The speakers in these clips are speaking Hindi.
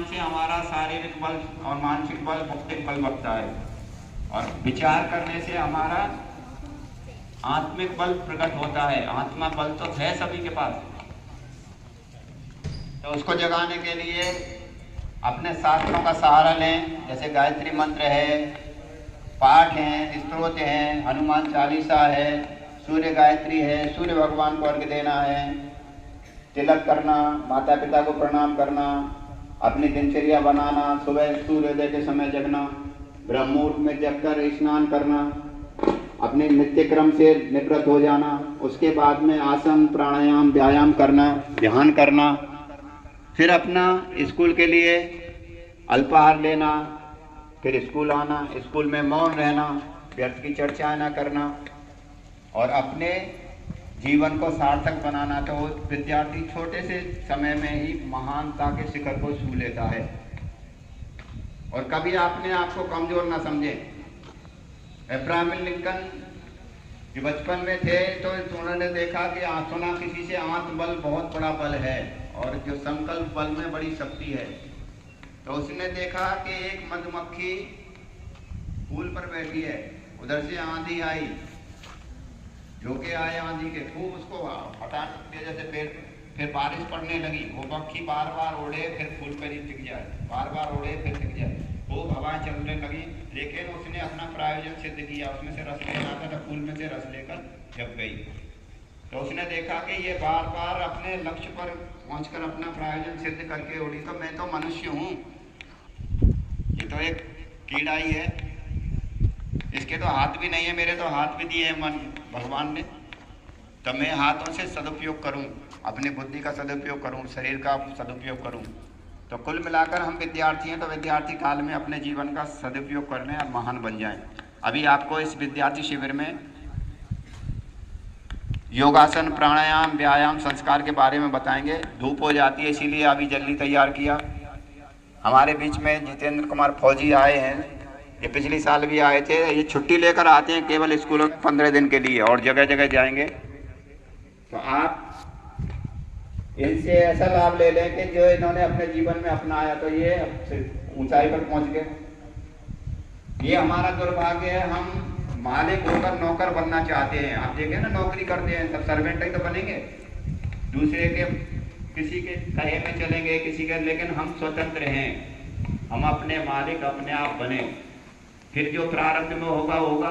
ज्ञान से हमारा शारीरिक बल और मानसिक बल, बौद्धिक बल बढ़ता है, और विचार करने से हमारा आत्मिक बल प्रकट होता है। आत्मा बल तो है सभी के पास, तो उसको जगाने के लिए अपने शास्त्रों का सहारा लें। जैसे गायत्री मंत्र है, पाठ हैं, स्तोत्र हैं, हनुमान चालीसा है, सूर्य गायत्री है, सूर्य भगवान को अर्घ्य देना है, तिलक करना, माता पिता को प्रणाम करना, अपनी दिनचर्या बनाना, सुबह सूर्योदय के समय जगना, ब्रह्म मुहूर्त में जगकर स्नान करना, अपने नित्य क्रम से निवृत्त हो जाना, उसके बाद में आसन प्राणायाम व्यायाम करना, ध्यान करना, फिर अपना स्कूल के लिए अल्पाहार लेना, फिर स्कूल आना, स्कूल में मौन रहना, व्यर्थ की चर्चा न करना, और अपने जीवन को सार्थक बनाना। तो विद्यार्थी छोटे से समय में ही महानता के शिखर को छू लेता है। और कभी अपने आप को कमजोर ना समझे। अब्राहम लिंकन जो बचपन में थे तो उन्होंने देखा कि सुना किसी से आत्मबल बहुत बड़ा बल है और जो संकल्प बल में बड़ी शक्ति है। तो उसने देखा कि एक मधुमक्खी फूल पर बैठी है, उधर से आंधी आई, झोंके आए आंधी के, खूब उसको हटा दिया जैसे पेड़, फिर बारिश पड़ने लगी। वो मक्खी बार बार उड़े, फिर फूल पर ही टिक जाए, बार बार उड़े फिर टिक जाए, खूब हवाएं चलने लगी, लेकिन उसने अपना प्रयोजन सिद्ध किया। उसमें से रस लेना था तो फूल में से रस लेकर जब गई, तो उसने देखा कि ये बार बार अपने लक्ष्य पर पहुंचकर अपना प्रयोजन सिद्ध करके उड़ी, तो मैं तो मनुष्य हूँ, ये तो एक कीड़ा ही है, इसके तो हाथ भी नहीं है, मेरे तो हाथ भी दिए हैं मन भगवान ने, तो मैं हाथों से सदुपयोग करूं, अपनी बुद्धि का सदुपयोग करूं, शरीर का सदुपयोग करूं। तो कुल मिलाकर हम विद्यार्थी हैं, तो विद्यार्थी काल में अपने जीवन का सदुपयोग कर लें और महान बन जाएं। अभी आपको इस विद्यार्थी शिविर में योगासन, प्राणायाम, व्यायाम, संस्कार के बारे में बताएंगे। धूप हो जाती है इसीलिए अभी जल्दी तैयार किया। हमारे बीच में जितेंद्र कुमार फौजी आए हैं, ये पिछले साल भी आए थे। ये छुट्टी लेकर आते हैं केवल स्कूलों 15 दिन के लिए, और जगह जगह जाएंगे। तो आप इनसे ऐसा लाभ ले लें कि जो इन्होंने अपने जीवन में अपनाया तो ये ऊंचाई पर पहुंच गए। ये हमारा दुर्भाग्य है, हम मालिक होकर नौकर बनना चाहते हैं। आप देखें ना, नौकरी करते हैं सब सर्वेंट ही तो बनेंगे, दूसरे के किसी के कहे में चलेंगे किसी के, लेकिन हम स्वतंत्र हैं, हम अपने मालिक अपने आप बने, फिर जो प्रारब्ध में होगा होगा।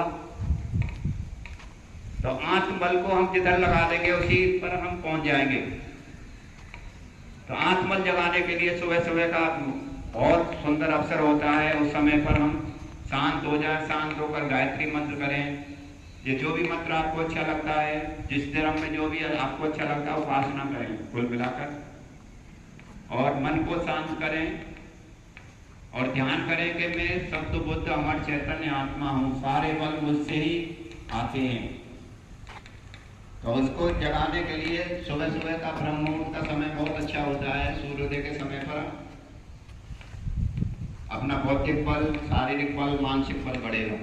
तो आत्मबल को हम जिधर लगा देंगे उसी पर हम पहुंच जाएंगे। तो आत्मबल जगाने के लिए सुबह सुबह का बहुत सुंदर अवसर होता है। उस समय पर हम शांत हो जाए, शांत होकर गायत्री मंत्र करें, ये जो भी मंत्र आपको अच्छा लगता है, जिस धर्म में जो भी आपको अच्छा लगता है उपासना करें कुल मिलाकर, और मन को शांत करें और ध्यान करें कि मैं सत्व बुद्ध अमर चैतन्य आत्मा हूँ, सारे बल मुझसे ही आते हैं। तो उसको जगाने के लिए सुबह सुबह का ब्रह्म मुहूर्त का समय बहुत अच्छा होता है। सूर्योदय के समय पर अपना बौद्धिक बल, शारीरिक बल, मानसिक बल बढ़ेगा।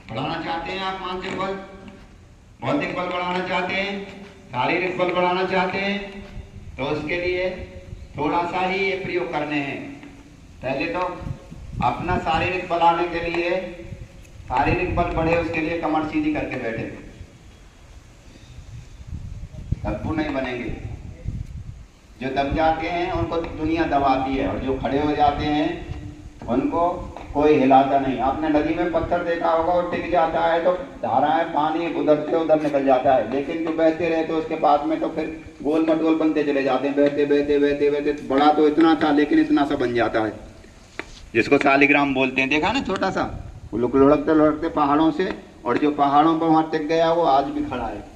बढ़ाना चाहते हैं आप मानसिक बल, बौद्धिक बल बढ़ाना चाहते हैं, शारीरिक बल बढ़ाना चाहते हैं, तो उसके लिए थोड़ा सा ही ये प्रयोग करने हैं। पहले तो अपना शारीरिक बल आने के लिए, शारीरिक बल बढ़े उसके लिए कमर सीधी करके बैठे, दब्बू नहीं बनेंगे। जो दब जाते हैं उनको दुनिया दबाती है, और जो खड़े हो जाते हैं उनको कोई हिलाता नहीं। आपने नदी में पत्थर देखा होगा, वो टिक जाता है तो धाराएं पानी उधर से उधर निकल जाता है, लेकिन जो बहते रहते उसके पास में तो फिर गोल मटोल बनते चले जाते हैं, बहते बहते बहते बहते बड़ा तो इतना था लेकिन इतना सा बन जाता है, जिसको शालिग्राम बोलते हैं। देखा ना, छोटा सा लुढ़कते लुढ़कते पहाड़ों से, और जो पहाड़ों पर वहां टिक गया वो आज भी खड़ा है।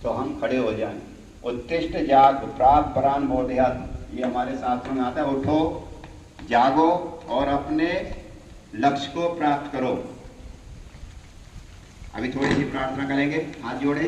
तो हम खड़े हो जाएं। उत्तिष्ठ जाग प्रात परान बोधयात, ये हमारे शास्त्रों में आता है। उठो, जागो और अपने लक्ष्य को प्राप्त करो। अभी थोड़ी सी प्रार्थना करेंगे, हाथ जोड़े।